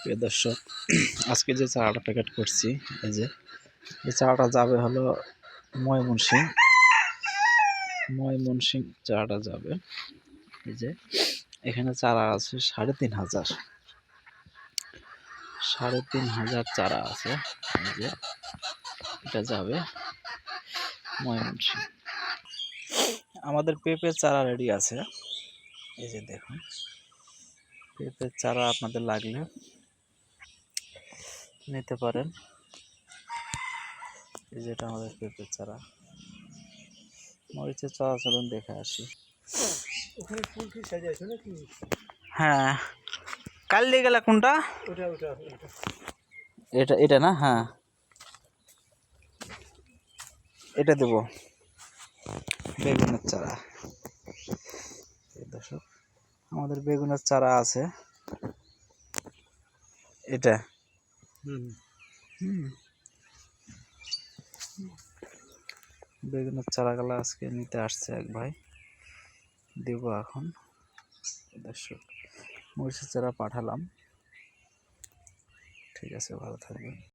প্রিয় দর্শক, আজকে যে চারাটা প্যাকেট করছি, এই চারাটা যাবে হলো ময়মনসিং চারাটা যাবে। এই যে এখানে চারা আছে 3,500 চারা আছে। এই যে এটা যাবে ময়মনসিং। আমাদের পেঁপের চারা রেডি আছে। এই যে দেখুন, পেঁপের চারা আপনাদের লাগলে নিতে পারেন। এই যেটা আমাদের পেঁপের চারা। মরিচের চলাচলন দেখে আসি। ওখানে ফুল কি সাজাইছো নাকি? হ্যাঁ, কাল দিয়ে গেলে কোনটা? এটা না? হ্যাঁ, এটা দেব বেগুনের চারা। দর্শক, আমাদের বেগুনের চারা আছে এটা। বেগুনের চারাগুলো আজকে নিতে আসছে এক ভাই, দেব এখন। দর্শক, মরিচের চারা পাঠালাম। ঠিক আছে, ভালো থাকবেন।